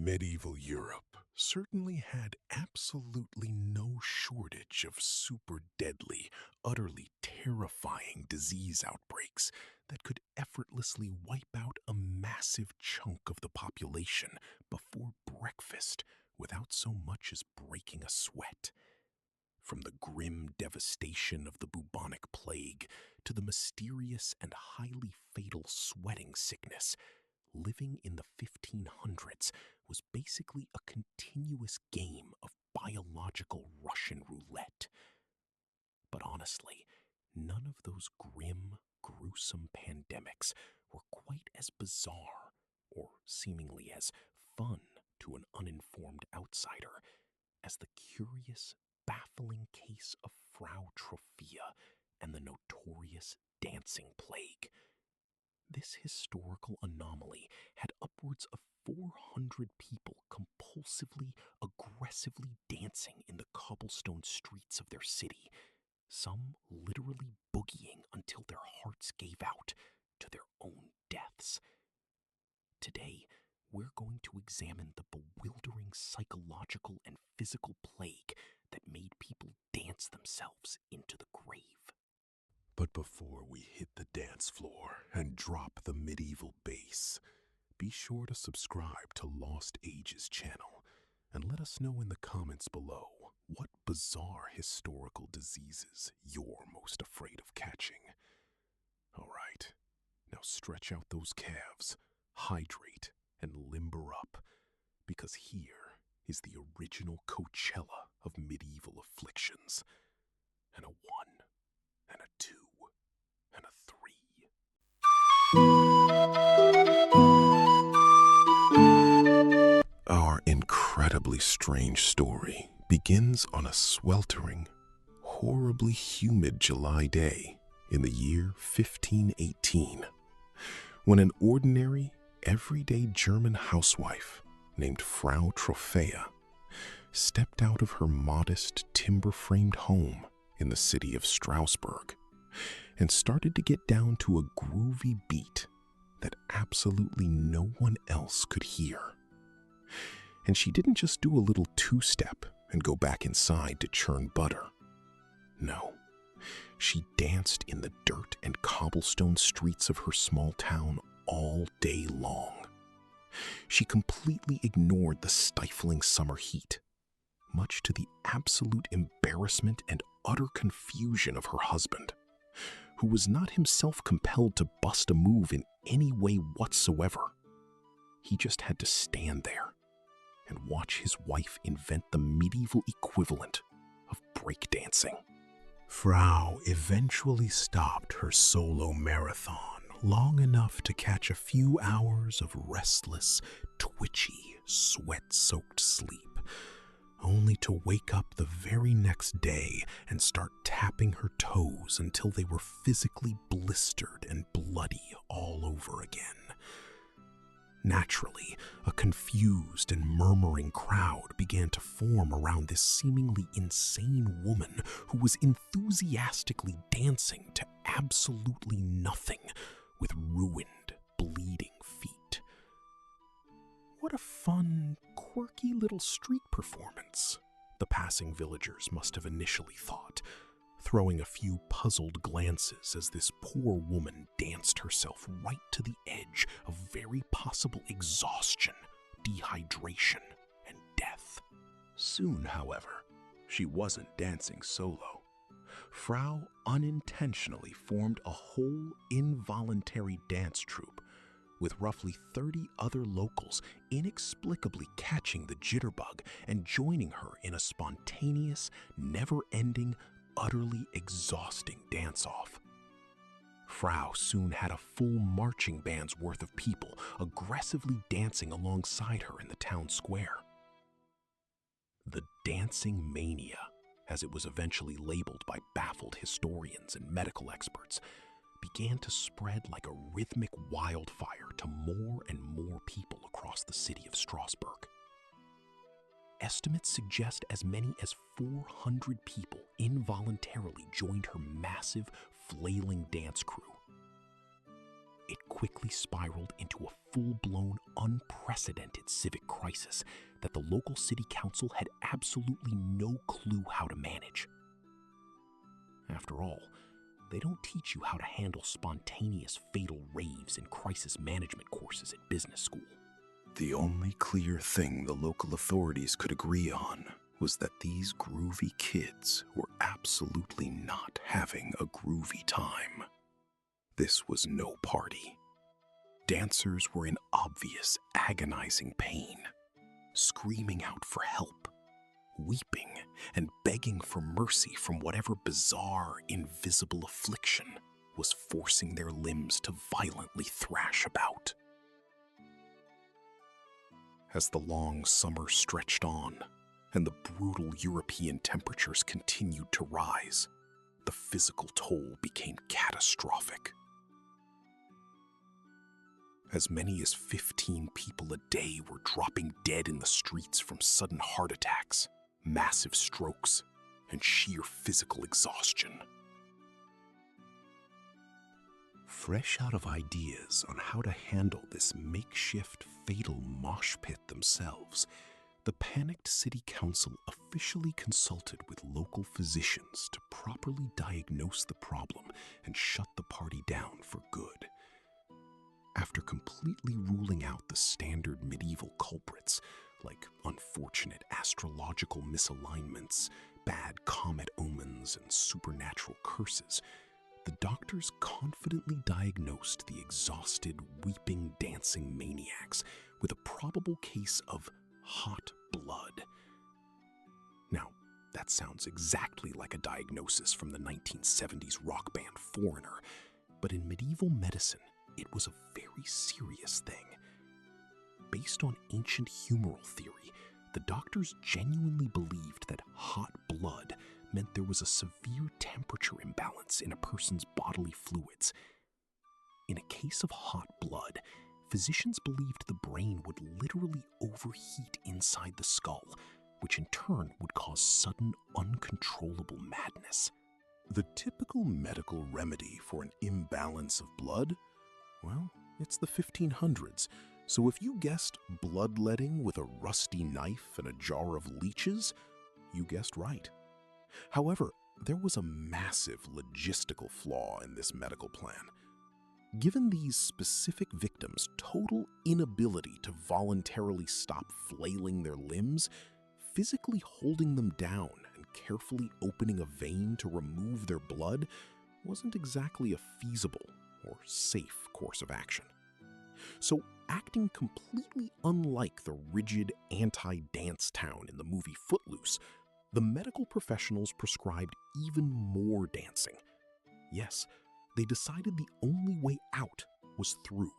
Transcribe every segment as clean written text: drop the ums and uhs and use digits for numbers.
Medieval Europe certainly had absolutely no shortage of super deadly, utterly terrifying disease outbreaks that could effortlessly wipe out a massive chunk of the population before breakfast without so much as breaking a sweat. From the grim devastation of the bubonic plague to the mysterious and highly fatal sweating sickness, living in the 1500s was basically a continuous game of biological Russian roulette. But honestly, none of those grim, gruesome pandemics were quite as bizarre or seemingly as fun to an uninformed outsider as the curious, baffling case of Frau Trophea and the notorious dancing plague. This historical anomaly had upwards of 400 people compulsively, aggressively dancing in the cobblestone streets of their city, some literally boogieing until their hearts gave out to their own deaths. Today, we're going to examine the bewildering psychological and physical plague that made people dance themselves into the grave. But before we hit the dance floor and drop the medieval bass, be sure to subscribe to Lost Ages channel and let us know in the comments below what bizarre historical diseases you're most afraid of catching. All right, now stretch out those calves, hydrate, and limber up, because here is the original Coachella of medieval afflictions, and a 1, and a 2, and a 3. Our incredibly strange story begins on a sweltering, horribly humid July day in the year 1518, when an ordinary, everyday German housewife named Frau Trophea stepped out of her modest, timber-framed home in the city of Strasbourg and started to get down to a groovy beat that absolutely no one else could hear. And she didn't just do a little two-step and go back inside to churn butter. No, she danced in the dirt and cobblestone streets of her small town all day long. She completely ignored the stifling summer heat, much to the absolute embarrassment and utter confusion of her husband, who was not himself compelled to bust a move in any way whatsoever. He just had to stand there and watch his wife invent the medieval equivalent of breakdancing. Frau eventually stopped her solo marathon long enough to catch a few hours of restless, twitchy, sweat-soaked sleep, only to wake up the very next day and start tapping her toes until they were physically blistered and bloody all over again. Naturally, a confused and murmuring crowd began to form around this seemingly insane woman who was enthusiastically dancing to absolutely nothing with ruined, bleeding feet. What a fun, quirky little street performance, the passing villagers must have initially thought, throwing a few puzzled glances as this poor woman danced herself right to the edge of very possible exhaustion, dehydration, and death. Soon, however, she wasn't dancing solo. Frau unintentionally formed a whole involuntary dance troupe, with roughly 30 other locals inexplicably catching the jitterbug and joining her in a spontaneous, never-ending, utterly exhausting dance-off. Frau soon had a full marching band's worth of people aggressively dancing alongside her in the town square. The dancing mania, as it was eventually labeled by baffled historians and medical experts, began to spread like a rhythmic wildfire to more and more people across the city of Strasbourg. Estimates suggest as many as 400 people involuntarily joined her massive, flailing dance crew. It quickly spiraled into a full-blown, unprecedented civic crisis that the local city council had absolutely no clue how to manage. After all, they don't teach you how to handle spontaneous fatal raves in crisis management courses at business school. The only clear thing the local authorities could agree on was that these groovy kids were absolutely not having a groovy time. This was no party. Dancers were in obvious, agonizing pain, screaming out for help, weeping and begging for mercy from whatever bizarre, invisible affliction was forcing their limbs to violently thrash about. As the long summer stretched on and the brutal European temperatures continued to rise, the physical toll became catastrophic. As many as 15 people a day were dropping dead in the streets from sudden heart attacks, massive strokes, and sheer physical exhaustion. Fresh out of ideas on how to handle this makeshift fatal mosh pit themselves, the panicked city council officially consulted with local physicians to properly diagnose the problem and shut the party down for good. After completely ruling out the standard medieval culprits, like unfortunate astrological misalignments, bad comet omens, and supernatural curses, the doctors confidently diagnosed the exhausted, weeping, dancing maniacs with a probable case of hot blood. Now, that sounds exactly like a diagnosis from the 1970s rock band Foreigner, but in medieval medicine, it was a very serious thing. Based on ancient humoral theory, the doctors genuinely believed that hot blood meant there was a severe temperature imbalance in a person's bodily fluids. In a case of hot blood, physicians believed the brain would literally overheat inside the skull, which in turn would cause sudden, uncontrollable madness. The typical medical remedy for an imbalance of blood? Well, it's the 1500s, so if you guessed bloodletting with a rusty knife and a jar of leeches, you guessed right. However, there was a massive logistical flaw in this medical plan. Given these specific victims' total inability to voluntarily stop flailing their limbs, physically holding them down and carefully opening a vein to remove their blood wasn't exactly a feasible or safe course of action. So, acting completely unlike the rigid anti-dance town in the movie Footloose, the medical professionals prescribed even more dancing. Yes, they decided the only way out was through.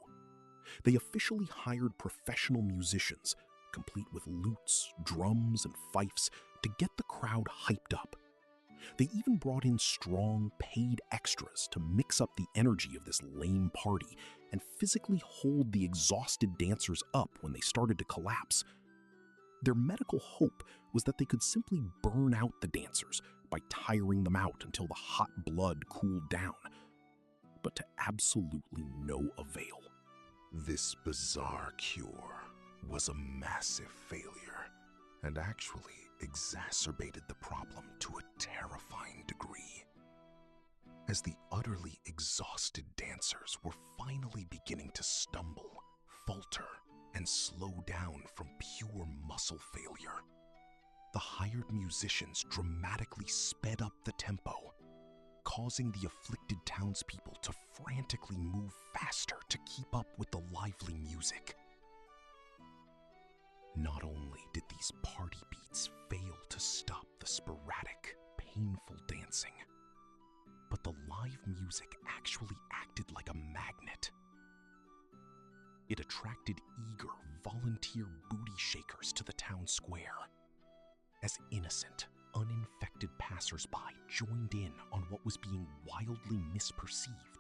They officially hired professional musicians, complete with lutes, drums, and fifes, to get the crowd hyped up. They even brought in strong, paid extras to mix up the energy of this lame party and physically hold the exhausted dancers up when they started to collapse. Their medical hope was that they could simply burn out the dancers by tiring them out until the hot blood cooled down, but to absolutely no avail. This bizarre cure was a massive failure and actually exacerbated the problem to a terrifying degree. As the utterly exhausted dancers were finally beginning to stumble, falter, and slow down from pure muscle failure, the hired musicians dramatically sped up the tempo, causing the afflicted townspeople to frantically move faster to keep up with the lively music. Not only did these party beats fail to stop the sporadic, painful dancing, but the live music actually acted like a magnet. It attracted eager, volunteer booty shakers to the town square. As innocent, uninfected passersby joined in on what was being wildly misperceived